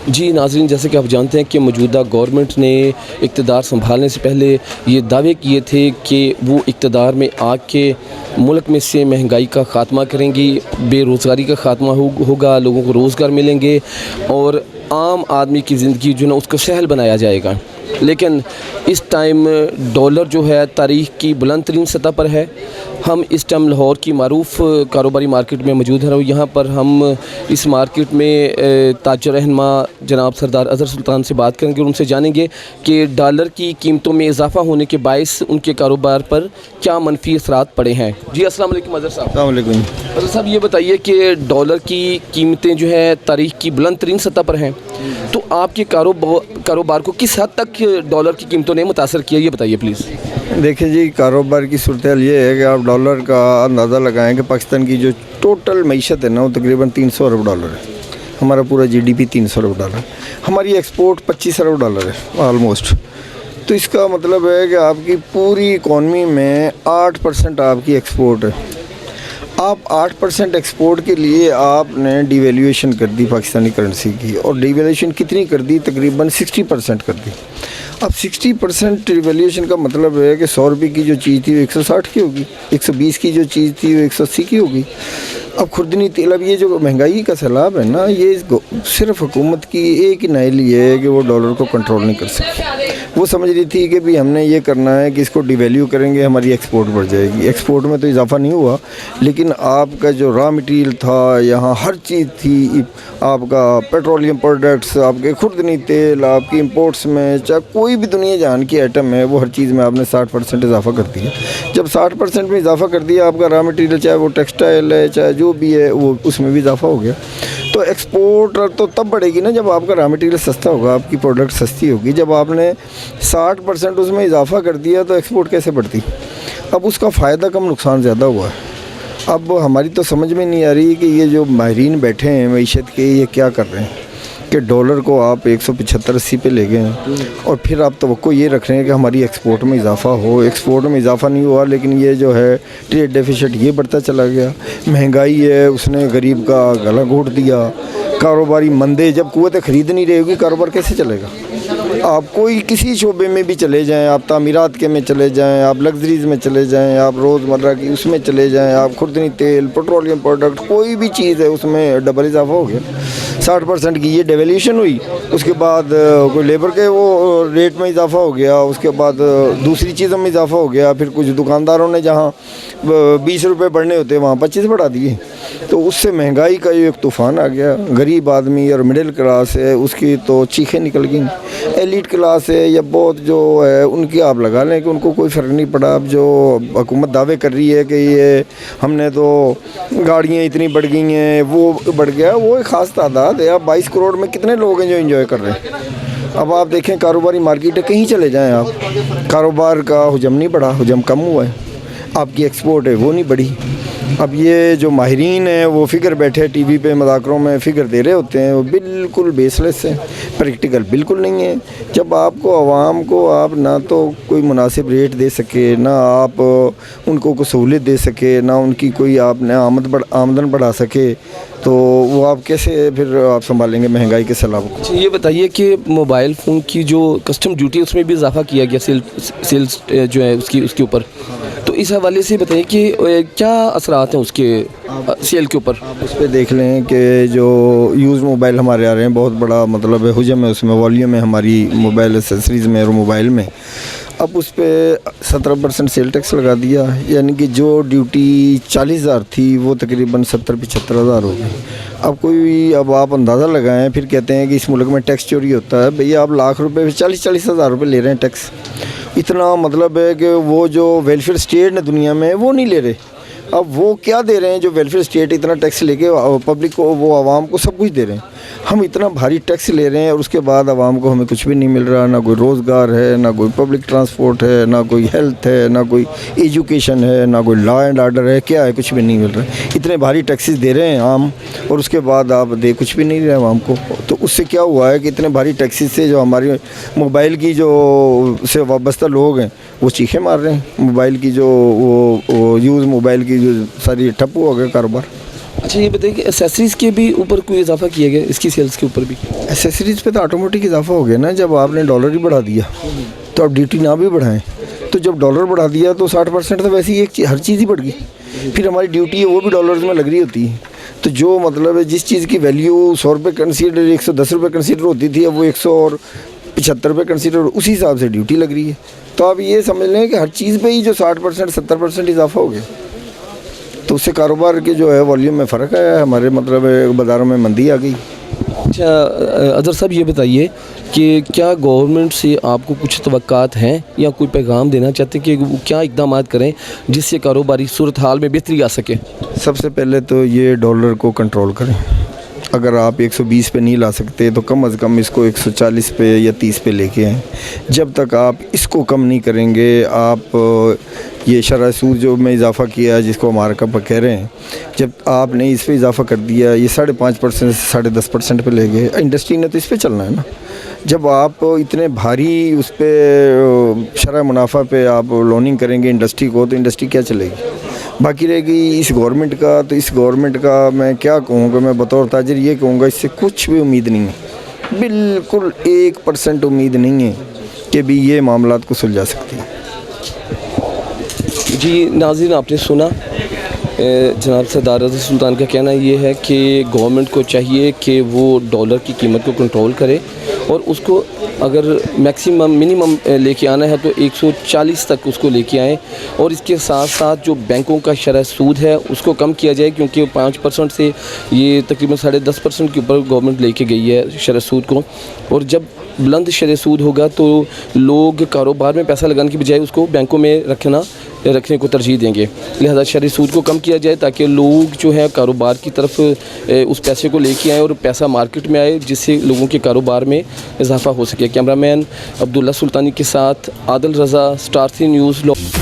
जी नाज़रीन, जैसे कि आप जानते हैं कि मौजूदा गवर्नमेंट ने इक़्तिदार संभालने से पहले ये दावे किए थे कि वो इक़्तिदार में आके मुल्क में से महंगाई का ख़ात्मा करेंगी, बेरोज़गारी का ख़ात्मा होगा, लोगों को रोज़गार मिलेंगे और आम आदमी की ज़िंदगी जो है ना उसको सहल बनाया जाएगा। लेकिन इस टाइम डॉलर जो है तारीख़ की बुलंद तरीन सतह पर है। हम इस टाइम लाहौर की मारूफ़ कारोबारी मार्केट में मौजूद हैं और यहाँ पर हम इस मार्केट में ताजर रहनुमा जनाब सरदार अज़हर सुल्तान से बात करेंगे और उनसे जानेंगे कि डॉलर की कीमतों में इजाफ़ा होने के बायस उनके कारोबार पर क्या मनफी असरात पड़े हैं। जी अस्सलाम वालेकुम अज़हर साहब। अस्सलाम वालेकुम। अज़हर साहब, ये बताइए कि डॉलर की कीमतें जो है तारीख़ की बुलंद तरीन सतह पर हैं, तो आपके कारोबार को किस हद तक डॉलर की कीमतों ने मुतासर किया, ये बताइए प्लीज़। देखिए जी, कारोबार की सूरत ये है कि आप डॉलर का अंदाज़ा लगाएं कि पाकिस्तान की जो टोटल मईशत है ना वो तकरीबन 300 अरब डॉलर है। हमारा पूरा जीडीपी 300 अरब डॉलर, हमारी एक्सपोर्ट 25 अरब डॉलर है ऑलमोस्ट। तो इसका मतलब है कि आपकी पूरी इकॉनमी में 8% आपकी एक्सपोर्ट है। आप 8% एक्सपोर्ट के लिए आपने डिवेल्यूएशन कर दी पाकिस्तानी करेंसी की, और डिवेल्यूएशन कितनी कर दी? तकरीबन 60% कर दी। अब 60% डिवेल्यूएशन का मतलब है कि 100 रुपये की जो चीज़ थी वो 160 की होगी, 120 की जो चीज़ थी वो 180 की होगी। अब खुर्दनी तेल, अब ये जो महंगाई का सैलाब है ना, ये सिर्फ हुकूमत की एक ही नाइल ये है कि वो डॉलर को कंट्रोल नहीं कर सकती। वो समझ रही थी कि भी हमने ये करना है कि इसको डिवेल्यू करेंगे, हमारी एक्सपोर्ट बढ़ जाएगी। एक्सपोर्ट में तो इजाफा नहीं हुआ, लेकिन आपका जो रॉ मटेरियल था, यहाँ हर चीज़ थी, आपका पेट्रोलियम प्रोडक्ट्स, आपके खुर्दनी तेल, आपकी इंपोर्ट्स में, चाहे कोई भी दुनिया जहान की आइटम है, वो हर चीज़ में आपने 60% इजाफा कर दिया। जब 60% में इजाफा कर दिया, आपका रॉ मटेरियल चाहे वो टेक्सटाइल है, चाहे जो भी है, वो उसमें भी इजाफा हो गया। तो एक्सपोर्ट तो तब बढ़ेगी ना जब आपका रॉ मटेरियल सस्ता होगा, आपकी प्रोडक्ट सस्ती होगी। जब आपने 60% उसमें इजाफा कर दिया तो एक्सपोर्ट कैसे बढ़ती? अब उसका फ़ायदा कम, नुकसान ज़्यादा हुआ है। अब हमारी तो समझ में नहीं आ रही कि ये जो माहिरीन बैठे हैं मईशत के, ये क्या कर रहे हैं कि डॉलर को आप 175-80 पे ले गए हैं और फिर आप तवक्को ये रख रहे हैं कि हमारी एक्सपोर्ट में इजाफ़ा हो। एक्सपोर्ट में इजाफ़ा नहीं हुआ, लेकिन ये जो है ट्रेड डेफिसिट ये बढ़ता चला गया। महंगाई है, उसने गरीब का गला घोट दिया। कारोबारी मंदे, जब कुव्वत ख़रीद नहीं रहेगी, कारोबार कैसे चलेगा? आप कोई किसी शोबे में भी चले जाएं, आप तामीरात के में चले जाएं, आप लग्जरीज़ में चले जाएं, आप रोज़मर्रा की उसमें चले जाएं, आप खुर्दनी तेल, पेट्रोलियम प्रोडक्ट, कोई भी चीज़ है उसमें डबल इजाफा हो गया। 60% की ये डेवल्यूशन हुई, उसके बाद कोई लेबर के वो रेट में इजाफा हो गया, उसके बाद दूसरी चीज़ों में इजाफा हो गया। फिर कुछ दुकानदारों ने जहाँ 20 रुपये बढ़ने होते वहाँ 25 बढ़ा दिए। तो उससे महंगाई का एक तूफ़ान आ गया। गरीब आदमी और मिडिल क्लास है उसकी तो चीखें निकल गई। एलीट क्लास है या बहुत जो है उनकी आप लगा लें कि उनको कोई फ़र्क नहीं पड़ा। अब जो हुकूमत दावे कर रही है कि ये हमने तो गाड़ियाँ इतनी बढ़ गई हैं, वो बढ़ गया, वो एक ख़ास तादाद है। अब 22 करोड़ में कितने लोग हैं जो एंजॉय कर रहे हैं? अब आप देखें कारोबारी मार्केट है, कहीं चले जाएँ आप, कारोबार का हुजम नहीं बढ़ा, हुजम कम हुआ है। आपकी एक्सपोर्ट है वो नहीं बढ़ी। अब ये जो माहिरीन हैं वो फ़िगर बैठे टीवी पे मुज़ाकरों में फ़िगर दे रहे होते हैं, वो बिल्कुल बेसलेस है, प्रैक्टिकल बिल्कुल नहीं है। जब आपको आवाम को आप ना तो कोई मुनासिब रेट दे सके, ना आप उनको कोई सहूलियत दे सके, ना उनकी कोई आपने आमदन बढ़ा सके, तो वो आप कैसे फिर आप संभालेंगे महंगाई के सैलाब को? ये बताइए कि मोबाइल फ़ोन की जो कस्टम ड्यूटी है उसमें भी इजाफा किया गया, सेल्स जो है उसके ऊपर, तो इस हवाले से बताइए कि क्या असरात हैं उसके सेल के ऊपर? आप उस पर देख लें कि जो यूज़ मोबाइल हमारे आ रहे हैं, बहुत बड़ा मतलब है हुजम है उसमें, वॉल्यूम है हमारी मोबाइल एसेसरीज़ में और मोबाइल में। अब उस पर 17% सेल टैक्स लगा दिया, यानी कि जो ड्यूटी 40,000 थी वो तकरीबन 70-75,000 हो गई। अब आप अंदाज़ा लगाएं, फिर कहते हैं कि इस मुल्क में टैक्स चोरी होता है। भैया आप लाख रुपए 40,000 रुपये ले रहे हैं टैक्स, इतना मतलब है कि वो जो वेलफेयर स्टेट है दुनिया में वो नहीं ले रहे। अब वो क्या दे रहे हैं जो वेलफेयर स्टेट इतना टैक्स लेके पब्लिक को, वो आवाम को सब कुछ दे रहे हैं। हम इतना भारी टैक्स ले रहे हैं और उसके बाद आवाम को हमें कुछ भी नहीं मिल रहा, ना कोई रोज़गार है, ना कोई पब्लिक ट्रांसपोर्ट है, ना कोई हेल्थ है, ना कोई एजुकेशन है, ना कोई लॉ एंड ऑर्डर है, क्या है? कुछ भी नहीं मिल रहा है। इतने भारी टैक्सेस दे रहे हैं आम, और उसके बाद आप दे कुछ भी नहीं रहे आवाम को। तो उससे क्या हुआ है कि इतने भारी टैक्सेस से जो हमारी मोबाइल की जो से वाबस्ता लोग हैं वो चीखें मार रहे हैं। मोबाइल की जो वो यूज़ मोबाइल की जो सारी ठप्प हो गया कारोबार। अच्छा ये बताइए कि एसेसरीज़ के भी ऊपर कोई इजाफा किया गया, इसकी सेल्स के ऊपर भी? एसेसरीज़ पे तो ऑटोमेटिक इजाफा हो गया ना, जब आपने डॉलर ही बढ़ा दिया तो आप ड्यूटी ना भी बढ़ाएं, तो जब डॉलर बढ़ा दिया तो 60% तो वैसे ही हर चीज़ ही बढ़ गई, फिर हमारी ड्यूटी है वो भी डॉलर्स में लग रही होती है। तो जो मतलब है जिस चीज़ की वैल्यू 100 रुपये कंसीडर 110 रुपये कंसीडर होती थी, अब वो 175 रुपये कंसीडर, उसी हिसाब से ड्यूटी लग रही है। तो आप ये समझ लें कि हर चीज़ पे ही जो 60% 70% इजाफा हो गया, तो उससे कारोबार के जो है वॉल्यूम में फ़र्क आया, हमारे मतलब बाज़ारों में मंदी आ गई। अच्छा अजहर साहब ये बताइए कि क्या गवर्नमेंट से आपको कुछ तवक्कात हैं या कोई पैगाम देना चाहते हैं कि वो क्या इक़दाम करें जिससे कारोबारी सूरत हाल में बेहतरी आ सके? सबसे पहले तो ये डॉलर को कंट्रोल करें। अगर आप 120 पे नहीं ला सकते तो कम से कम इसको 140 पे या 30 पे लेके आएँ। जब तक आप इसको कम नहीं करेंगे, आप ये शरह सूद जो में इजाफ़ा किया है जिसको हमारा कब कह रहे हैं, जब आपने इस पे इजाफ़ा कर दिया, ये 5.5% से 10.5% पे ले गए, इंडस्ट्री ने तो इस पे चलना है ना। जब आप इतने भारी उस पर शरह मुनाफा पे आप लोनिंग करेंगे इंडस्ट्री को, तो इंडस्ट्री क्या चलेगी? बाकी रहेगी इस गवर्नमेंट का। तो इस गवर्नमेंट का मैं क्या कहूँगा, मैं बतौर ताजिर ये कहूँगा, इससे कुछ भी उम्मीद नहीं है, बिल्कुल 1% उम्मीद नहीं है कि भी ये मामलात को सुलझा सकती है। जी नाज़रीन, आपने सुना जनाब सरदार रज़ा सुल्तान का कहना ये है कि गवर्नमेंट को चाहिए कि वो डॉलर की कीमत को कंट्रोल करे और उसको अगर मैक्सिमम मिनिमम लेके आना है तो 140 तक उसको लेके आएँ, और इसके साथ साथ जो बैंकों का शरह सूद है उसको कम किया जाए, क्योंकि 5% से ये तकरीबन 10.5% के ऊपर गवर्नमेंट लेके गई है शरह सूद को। और जब बुलंद शरह सूद होगा तो लोग कारोबार में पैसा लगाने की बजाय उसको बैंकों में रखने को तरजीह देंगे। लिहाजा शरह सूद को कम किया जाए ताकि लोग जो है कारोबार की तरफ उस पैसे को लेके आए और पैसा मार्केट में आए, जिससे लोगों के कारोबार में इजाफा हो सके। कैमरामैन अब्दुल्ला सुल्तानी के साथ आदिल रज़ा, स्टार 3 न्यूज़।